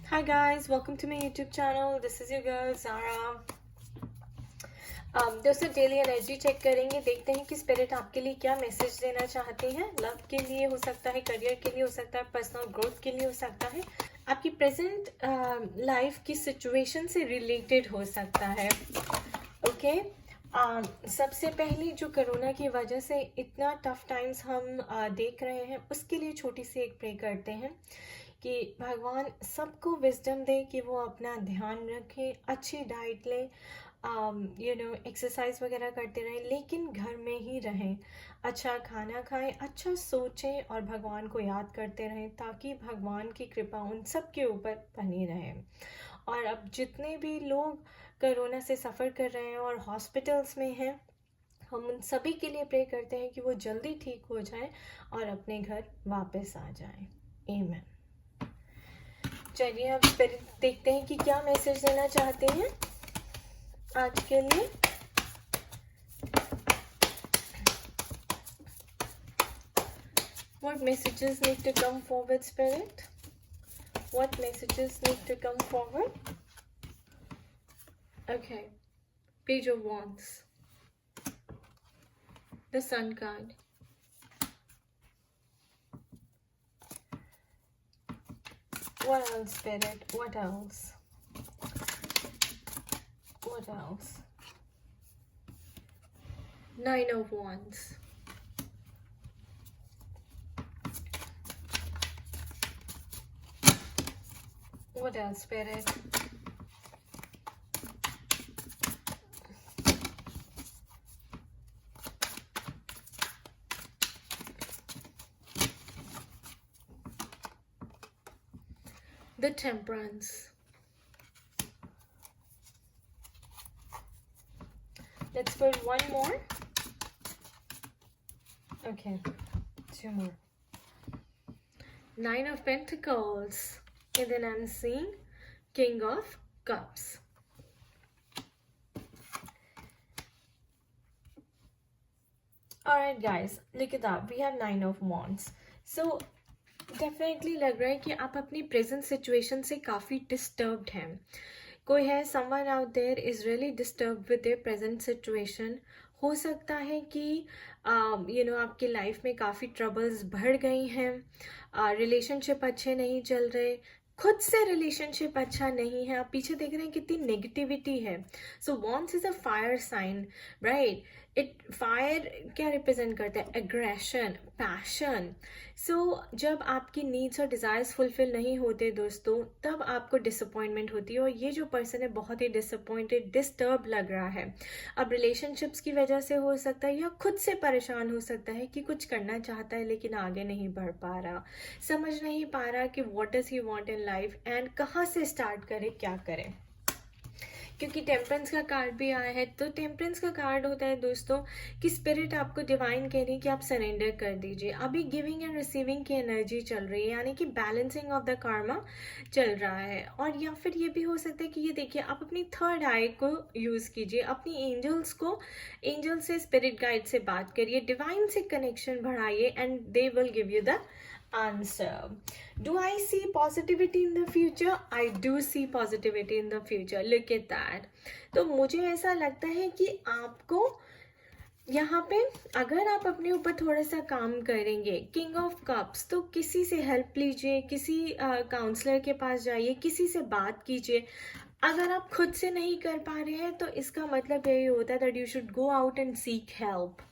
Hi guys, welcome to my YouTube channel. This is your girl Zara. दोस्तों daily energy check करेंगे, देखते हैं कि स्पिरिट आपके लिए क्या मैसेज देना चाहते हैं. लव के लिए हो सकता है, करियर के लिए हो सकता है, पर्सनल ग्रोथ के लिए हो सकता है, आपकी प्रेजेंट लाइफ की सिचुएशन से रिलेटेड हो सकता है. ओके सबसे पहले जो कोरोना की वजह से इतना टफ टाइम्स हम देख रहे हैं, उसके लिए छोटी सी एक प्रे करते हैं कि भगवान सबको विजडम दे कि वो अपना ध्यान रखें, अच्छी डाइट लें, एक्सरसाइज वगैरह करते रहें, लेकिन घर में ही रहें, अच्छा खाना खाएं, अच्छा सोचें और भगवान को याद करते रहें ताकि भगवान की कृपा उन सब के ऊपर बनी रहे. और अब जितने भी लोग कोरोना से सफ़र कर रहे हैं और हॉस्पिटल्स में हैं, हम उन सभी के लिए प्रे करते हैं कि वो जल्दी ठीक हो जाएं और अपने घर वापस आ जाएं. आमीन. चलिए अब देखते हैं कि क्या मैसेज देना चाहते हैं आज के लिए. What messages need to come forward, Spirit? What messages need to come forward? Okay. Page of Wands. The Sun card. What else, Spirit? What else? What else? Nine of Wands. What else, Spirit? The Temperance. Let's put one more. Okay, two more. Nine of Pentacles. And then I'm seeing King of Cups. Alright guys, look at that. We have Nine of Wands. So definitely लग रहा है कि आप अपनी present situation से काफ़ी disturbed हैं. कोई है, someone out there is really disturbed with their present situation. हो सकता है कि आपकी लाइफ में काफ़ी ट्रबल्स बढ़ गई हैं, रिलेशनशिप अच्छे नहीं चल रहे, खुद से रिलेशनशिप अच्छा नहीं है, आप पीछे देख रहे हैं कितनी नेगेटिविटी है. So wands is a fire sign, right. Fire क्या रिप्रेजेंट करता है? Aggression, passion. सो जब आपकी नीड्स और डिज़ायर्स फुलफिल नहीं होते दोस्तों, तब आपको डिसअपॉइंटमेंट होती है. और ये जो पर्सन है बहुत ही डिसअपॉइंटेड, डिस्टर्ब लग रहा है. अब रिलेशनशिप्स की वजह से हो सकता है, या खुद से परेशान हो सकता है कि कुछ करना चाहता है लेकिन आगे नहीं बढ़ पा रहा, समझ नहीं पा रहा कि what does he want in life and कहाँ से स्टार्ट करे, क्या करें. क्योंकि टेम्परेंस का कार्ड भी आया है. तो टेम्परेंस का कार्ड होता है दोस्तों कि स्पिरिट आपको डिवाइन कह रही है कि आप सरेंडर कर दीजिए. अभी गिविंग एंड रिसीविंग की एनर्जी चल रही है, यानी कि बैलेंसिंग ऑफ द कार्मा चल रहा है. और या फिर ये भी हो सकता है कि ये देखिए, आप अपनी थर्ड आई को यूज़ कीजिए, अपनी एंजल से, स्पिरिट गाइड से बात करिए, डिवाइन से कनेक्शन बढ़ाइए and they will give you the answer. Do I see positivity in the future? I do see positivity in the future. Look at that. तो मुझे ऐसा लगता है कि आपको यहाँ पे अगर आप अपने ऊपर थोड़ा सा काम करेंगे, किंग ऑफ कप्स, तो किसी से हेल्प लीजिए, किसी काउंसलर के पास जाइए, किसी से बात कीजिए. अगर आप खुद से नहीं कर पा रहे हैं तो इसका मतलब यही होता है that you should go out and seek help.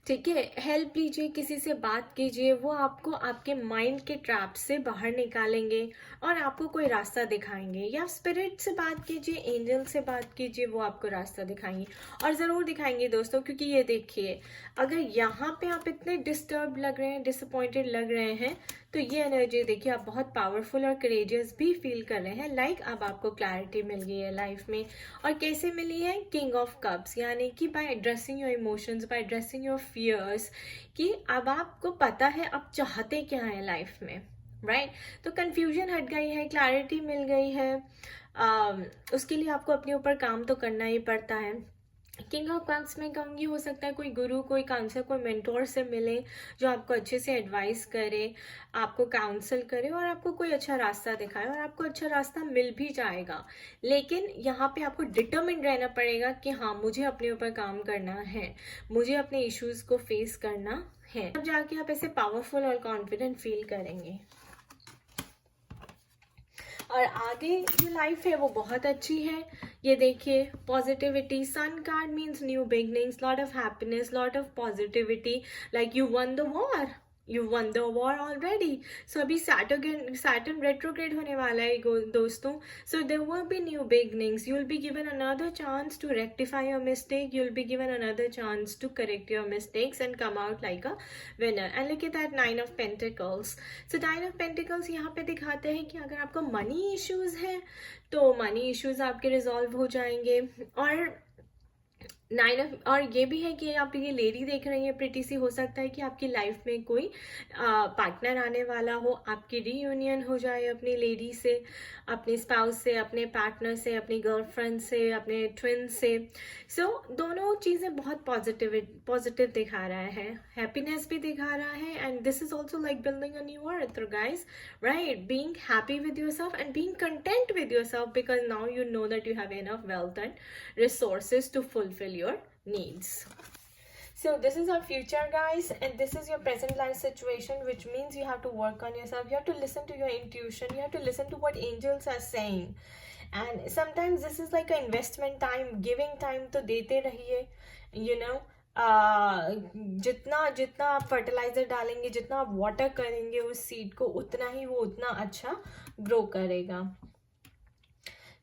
ठीक है, हेल्प लीजिए, किसी से बात कीजिए, वो आपको आपके माइंड के ट्रैप से बाहर निकालेंगे और आपको कोई रास्ता दिखाएंगे. या स्पिरिट से बात कीजिए, एंजल से बात कीजिए, वो आपको रास्ता दिखाएंगे. और ज़रूर दिखाएंगे दोस्तों, क्योंकि ये देखिए, अगर यहाँ पे आप इतने डिस्टर्ब लग रहे हैं, डिसअपॉइंटेड लग रहे हैं, तो ये एनर्जी देखिए, आप बहुत पावरफुल और करेजियस भी फील कर रहे हैं. लाइक अब आपको क्लैरिटी मिल गई है लाइफ में. और कैसे मिली है? किंग ऑफ कप्स, यानी कि by addressing your emotions, by addressing your fears, कि अब आपको पता है अब चाहते क्या है लाइफ में, राइट. तो कन्फ्यूजन हट गई है, क्लैरिटी मिल गई है. उसके लिए आपको अपने ऊपर काम तो करना ही पड़ता है, किंग ऑफ कप्स में कहूँगी हो सकता है कोई गुरु, कोई काउंसलर, कोई मेंटोर से मिले जो आपको अच्छे से एडवाइस करे, आपको काउंसल करे और आपको कोई अच्छा रास्ता दिखाए, और आपको अच्छा रास्ता मिल भी जाएगा। लेकिन यहाँ पे आपको डिटरमिन्ड रहना पड़ेगा कि हाँ, मुझे अपने ऊपर काम करना है, मुझे अपने इश्यूज को फेस करना है, तब जाके आप ऐसे पावरफुल और कॉन्फिडेंट फील करेंगे। और आगे जो लाइफ है वो बहुत अच्छी है। ये देखिए, positivity, sun card means new beginnings, lot of happiness, lot of positivity, like you won the war, you won the war already. So अभी सैटर्न रेट्रोग्रेड होने वाला है दोस्तों। So there will be new beginnings, you will be given another chance to rectify your mistake, you will be given another chance to correct your mistakes and come out like a winner. And look at that nine of pentacles. So nine of pentacles यहाँ पे दिखाते हैं कि अगर आपको money issues हैं तो money issues आपके रिजॉल्व हो जाएंगे। और और ये भी है कि आप ये लेडी देख रही हैं प्रिटी सी, हो सकता है कि आपकी लाइफ में कोई पार्टनर आने वाला हो, आपकी रीयूनियन हो जाए अपनी लेडी से, अपने स्पाउस से, अपने पार्टनर से, अपनी गर्लफ्रेंड से, अपने ट्विन से। सो दोनों चीज़ें बहुत पॉजिटिव दिखा रहा है, हैप्पीनेस भी दिखा रहा है। And this is also like building a new earth guys, right? Being happy with yourself and being content with yourself, because now you know that you have enough wealth and resources to fulfill your needs. So this is our future guys, and this is your present life situation, which means you have to work on yourself, you have to listen to your intuition, you have to listen to what angels are saying. And sometimes this is like an investment time, giving time to dete rahiye, you know, जितना जितना आप fertiliser डालेंगे, जितना आप water करेंगे उस seed को, उतना ही वो उतना अच्छा ग्रो करेगा.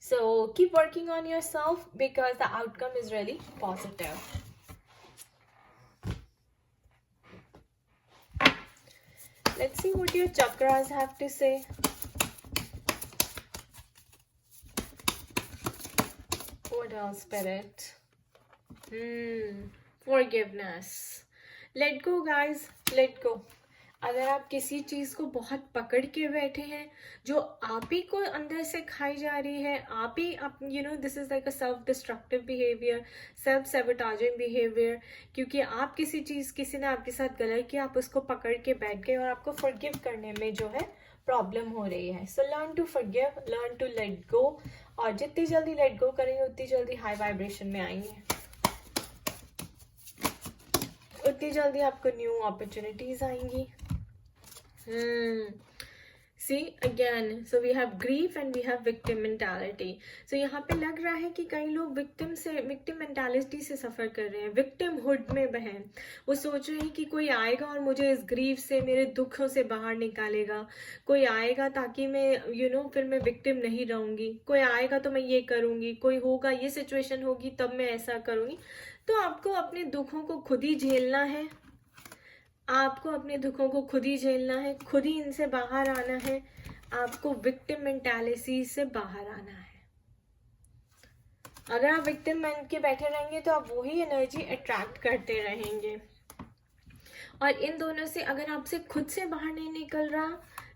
So keep working on yourself because the outcome is really positive. Let's see what your chakras have to say. What else, Spirit? Forgiveness. Let go, guys. Let go. अगर आप किसी चीज़ को बहुत पकड़ के बैठे हैं जो आप ही को अंदर से खाई जा रही है, आप ही you know, this is like a self destructive behaviour, self sabotaging behaviour, क्योंकि आप किसी ने आपके साथ गलत किया, आप उसको पकड़ के बैठ गए और आपको फॉरगिव करने में जो है प्रॉब्लम हो रही है. So learn to forgive, learn to let go, और जितनी जल्दी लेट गो करेंगे उतनी जल्दी हाई वाइब्रेशन में आएंगे, उतनी जल्दी आपको न्यू अपॉर्चुनिटीज आएंगी. See again, so we have grief and we have victim mentality. So यहाँ पे लग रहा है कि कई लोग victim mentality से सफ़र कर रहे हैं, victimhood में बहन. वो सोच रहे हैं कि कोई आएगा और मुझे इस ग्रीफ से, मेरे दुखों से बाहर निकालेगा, कोई आएगा ताकि मैं यू नो फिर मैं विक्टिम नहीं रहूँगी, कोई आएगा तो मैं ये करूँगी, कोई होगा, ये सिचुएशन होगी तब मैं ऐसा करूँगी. तो आपको अपने दुखों को खुद ही झेलना है, आपको अपने दुखों को खुद ही झेलना है, खुद ही इनसे बाहर आना है. आपको विक्टिम मेंटालिटी से बाहर आना है. अगर आप विक्टिम बन के बैठे रहेंगे तो आप वही एनर्जी अट्रैक्ट करते रहेंगे. और इन दोनों से अगर आपसे खुद से बाहर नहीं निकल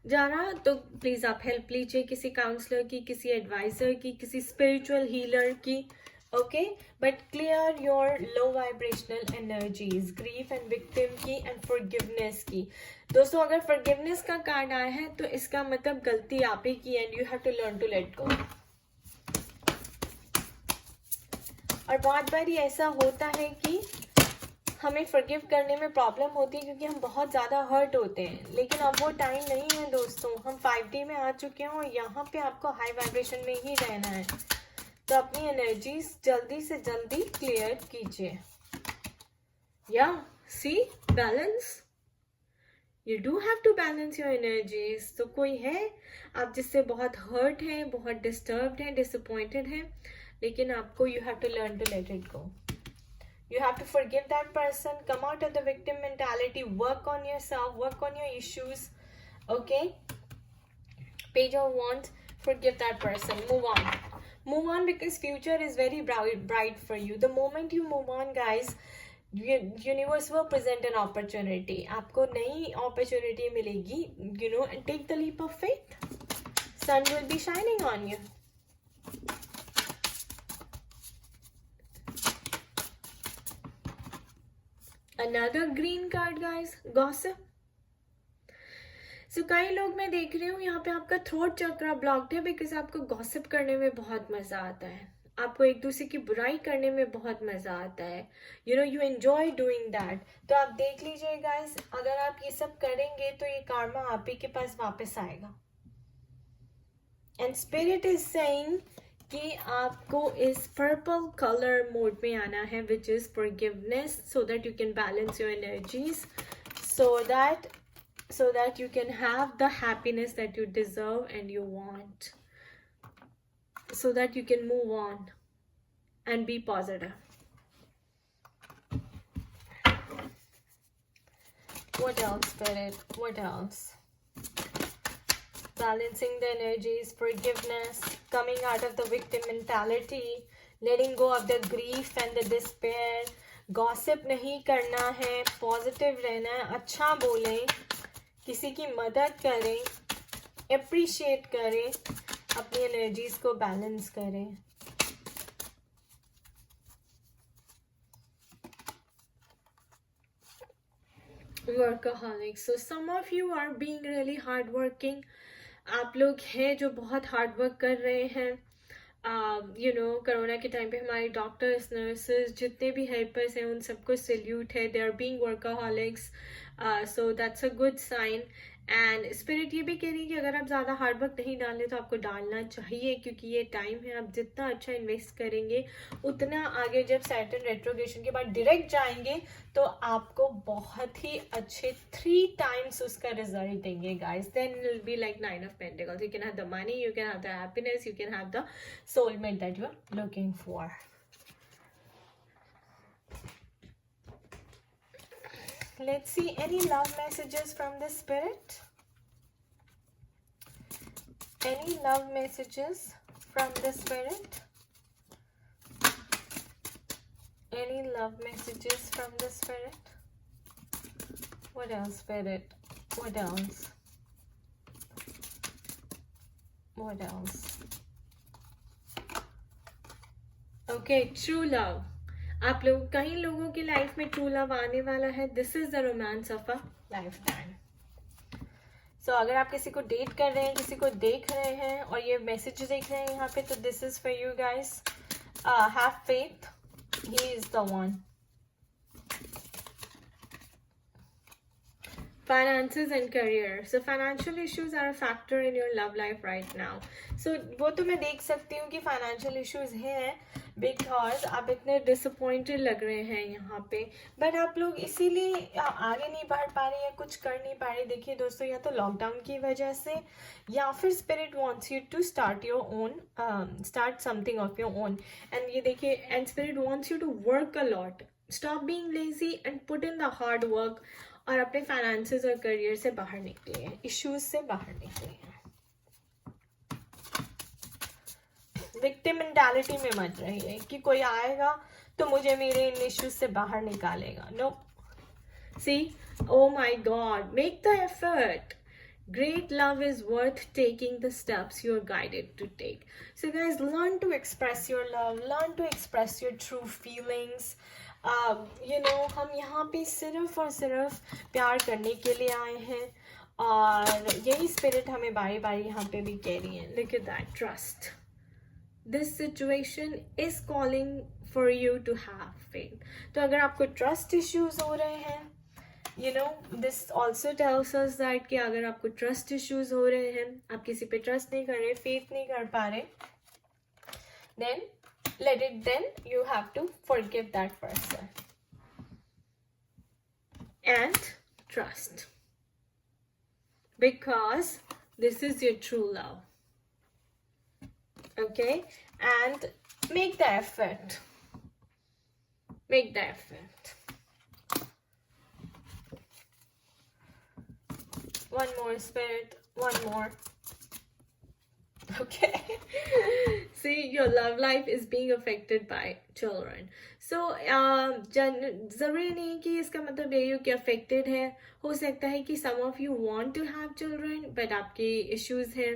जा रहा तो प्लीज आप हेल्प लीजिए किसी काउंसलर की, किसी एडवाइजर की, किसी स्पिरिचुअल हीलर की. Okay, but clear your low vibrational energies, grief and victim की and forgiveness की. दोस्तों अगर forgiveness का कार्ड आया है तो इसका मतलब गलती आप ही की, and you have to learn to let go. और बहुत बार ऐसा होता है कि हमें forgive करने में प्रॉब्लम होती है क्योंकि हम बहुत ज़्यादा हर्ट होते हैं, लेकिन अब वो टाइम नहीं है दोस्तों. हम 5D में आ चुके हैं और यहाँ पे आपको हाई वाइब्रेशन में ही रहना है. तो अपनी एनर्जीज जल्दी से जल्दी क्लियर कीजिए. या see balance, you do have to balance your energies. तो कोई है आप जिससे बहुत हर्ट है, बहुत डिस्टर्ब्ड है, डिसअपॉइंटेड है, लेकिन आपको you have to learn to let it go. You have to forgive that person, come out of the victim mentality, work on yourself, work on your issues. Okay? Page of Wands, forgive that person, move on. Move on because future is very bright for you. The moment you move on, guys, universe will present an opportunity. आपको नई opportunity मिलेगी, you know, and take the leap of faith. Sun will be shining on you. Another green card, guys, gossip. कई लोग मैं देख रही हूँ यहाँ पे आपका थ्रोट चक्रा ब्लॉक्ड है बिकॉज आपको गॉसिप करने में बहुत मजा आता है, आपको एक दूसरे की बुराई करने में बहुत मजा आता है, यू एंजॉय डूइंग दैट। तो आप देख लीजिए गाइस, अगर आप ये सब करेंगे तो ये कार्मा आप ही के पास वापस आएगा। एंड स्पिरिट इज सेइंग कि आपको इस पर्पल कलर मोड में आना है, which is forgiveness, so that you can balance your energies, so that you can have the happiness that you deserve and you want, so that you can move on and be positive. What else, Spirit? What else? Balancing the energies, forgiveness, coming out of the victim mentality, letting go of the grief and the despair. Gossip नहीं करना है, positive रहना है, अच्छा बोलें, किसी की मदद करें, अप्रिशिएट करें, अपनी एनर्जीज को बैलेंस करें। वर्कaholics, so some of you are being really hard working. आप लोग हैं जो बहुत हार्ड वर्क कर रहे हैं। कोरोना के टाइम पे हमारे डॉक्टर्स, नर्सेज, जितने भी हेल्पर्स हैं, उन सबको सैल्यूट है। They are being workaholics, so that's a good sign. And spirit ये भी कह रही है कि अगर आप ज़्यादा हार्ड वर्क नहीं डालें तो आपको डालना चाहिए, क्योंकि ये टाइम है, आप जितना अच्छा इन्वेस्ट करेंगे उतना आगे जब सैटर्न रेट्रोग्रेशन के बाद डायरेक्ट जाएंगे तो आपको बहुत ही अच्छे 3 times उसका रिजल्ट देंगे guys. Then will be like 9 of Pentacles. You can have the money, you can have the happiness, you can have the soulmate that you are looking for. Let's see any love messages from the spirit. Any love messages from the spirit? Any love messages from the spirit? What else, spirit? What else? What else? Okay, true love. आप लोग, कई लोगों की life में true love आने वाला है। This is the romance of a lifetime. So अगर आप किसी को डेट कर रहे हैं, किसी को देख रहे हैं और ये मैसेज देख रहे हैं यहाँ पे, तो this is for you guys. Have faith, he is the one. Finances and career. So financial issues are a factor in your love life right now. So वो तो मैं देख सकती हूँ कि financial issues हैं, बिकॉज आप इतने डिसअपॉइंटेड लग रहे हैं यहाँ पे, बट आप लोग इसीलिए आगे नहीं बढ़ पा रहे या कुछ कर नहीं पा रहे। देखिए दोस्तों, या तो लॉकडाउन की वजह से या फिर spirit wants you to start your own, start something of your own. And ये देखिए, and spirit wants you to work a lot, stop being lazy and put in the hard work, और अपने finances और career से बाहर निकले हैं, issues से बाहर निकले हैं। विक्टिम मेंटालिटी में मत रहिए कि कोई आएगा तो मुझे मेरे इन इश्यूज से बाहर निकालेगा। No, see, oh my God, make the effort. Great love is worth taking the steps you're guided to take. So guys, learn to express your love, learn to express your true feelings. हम यहाँ पे सिर्फ और सिर्फ प्यार करने के लिए आए हैं, और यही स्पिरिट हमें बारी बारी यहाँ पे भी कह रही है। Look at that, trust. This situation is calling for you to have faith. तो अगर आपको ट्रस्ट इश्यूज हो रहे हैं, this also tells us that कि अगर आपको ट्रस्ट इश्यूज हो रहे हैं, आप किसी पे ट्रस्ट नहीं कर रहे, फेथ नहीं कर पा रहे, then you have to forgive that person and trust, because this is your true love. Okay, and make the effort. Make the effort. One more, spirit. One more. Okay. See, your love life is being affected by children. So जरूरी नहीं कि इसका मतलब यही हो कि affected है। हो सकता है कि some of you want to have children, but आपके issues हैं,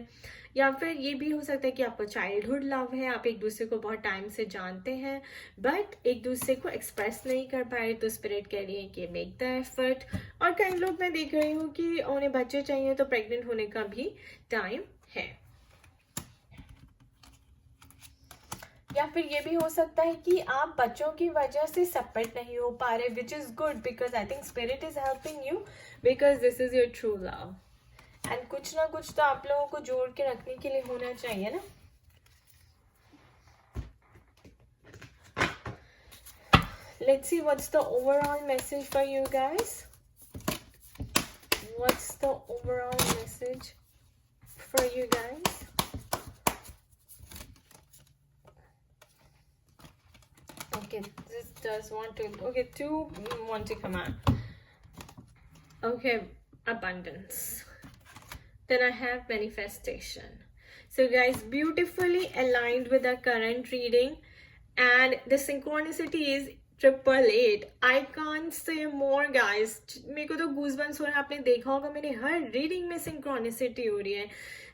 या फिर ये भी हो सकता है कि आपका चाइल्डहुड लव है, आप एक दूसरे को बहुत टाइम से जानते हैं बट एक दूसरे को एक्सप्रेस नहीं कर पाए, तो स्पिरिट कह रही है कि मेक द एफर्ट। और कई लोग मैं देख रही हूँ कि उन्हें बच्चे चाहिए तो प्रेग्नेंट होने का भी टाइम है। या फिर ये भी हो सकता है कि आप बच्चों की वजह से सेपरेट नहीं हो पा रहे, which is good because I think spirit is helping you because this is your true love. And कुछ ना कुछ तो आप लोगों को जोड़ के रखने के लिए होना चाहिए ना। Let's see what's the overall message for you guys. What's the overall message for you guys? Okay, this does want to, okay, two want to come out. Okay, abundance. Then I have manifestation. So guys, beautifully aligned with the current reading, and the synchronicity is 888. I can't say more guys. मेरे को तो goosebumps हो रहा है, आपने देखा होगा मेरे हर रीडिंग में सिंक्रोनिसिटी हो रही है।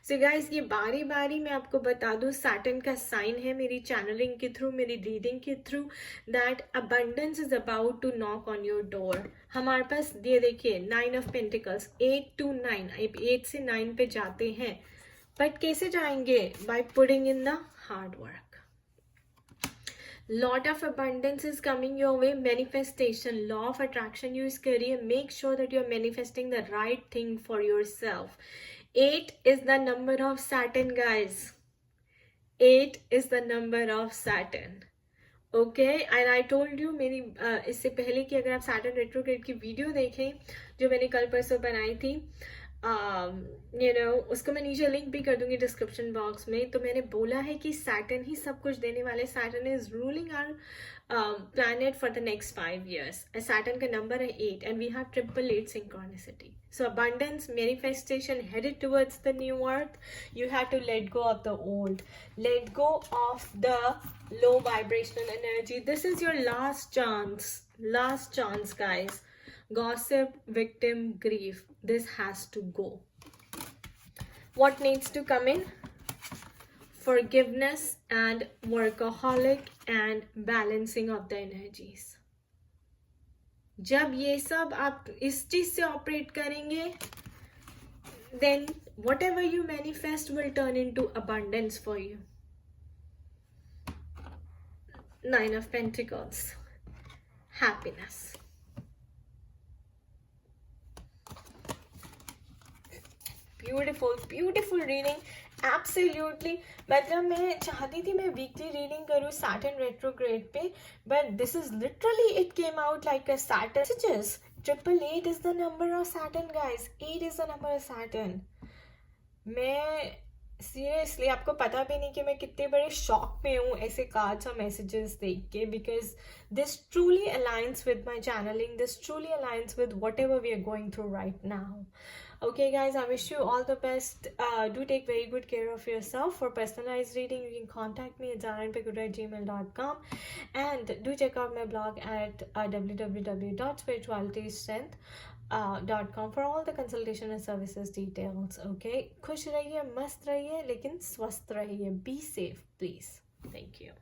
सो गाइस, ये बारी बारी मैं आपको बता दूं, सैटर्न का साइन है मेरी चैनलिंग के थ्रू, मेरी रीडिंग के through, that abundance is about to knock on your door. हमारे पास ये देखिए 9 ऑफ पेंटिकल्स, 8 to 9, 8 से 9 पे जाते हैं, बट कैसे जाएंगे? By putting in the hard work. Lot of abundance is coming your way. Manifestation, law of attraction use करिए, make sure that you're manifesting the right thing for yourself. 8 is the number of Saturn guys. 8 is the number of Saturn. Okay, and I told you मेरी इससे पहले कि अगर आप Saturn retrograde की video देखें जो मैंने कल परसों बनाई थी, उसको मैं नीचे लिंक भी कर दूंगी डिस्क्रिप्शन बॉक्स में। तो मैंने बोला है कि सैटर्न ही सब कुछ देने वाले, Saturn is ruling our planet for the next 5 years. Saturn का नंबर है 8 and we have 888 synchronicity. So abundance, manifestation, headed towards the new earth. You have to let go of the old, let go of the low vibrational energy. This is your last chance guys. Gossip, victim, grief, this has to go. What needs to come in? Forgiveness and workaholic and balancing of the energies. जब ये सब आप इस चीज से operate करेंगे, then whatever you manifest will turn into abundance for you. 9 of Pentacles, happiness. Beautiful reading, absolutely. मतलब मैं चाहती थी मैं वीकली रीडिंग करूँ सैटर्न रेट्रोग्रेड पे, but this is literally it came out like a Saturn messages. 888 is the number of Saturn guys, 8 is the number of Saturn. मैं seriously आपको पता भी नहीं कि मैं कितने बड़े शॉक में हूँ ऐसे कार्ड्स और मैसेजेस देख के, because this truly aligns with my channelling, this truly aligns with whatever we are going through right now. Okay guys, I wish you all the best. Do take very good care of yourself. For personalized reading, you can contact me at zaranpekuda@gmail.com, and do check out my blog at www.spiritualitystrength.com for all the consultation and services details. Okay, खुश रहिए, मस्त रहिए, लेकिन स्वस्थ रहिए. Be safe please. Thank you.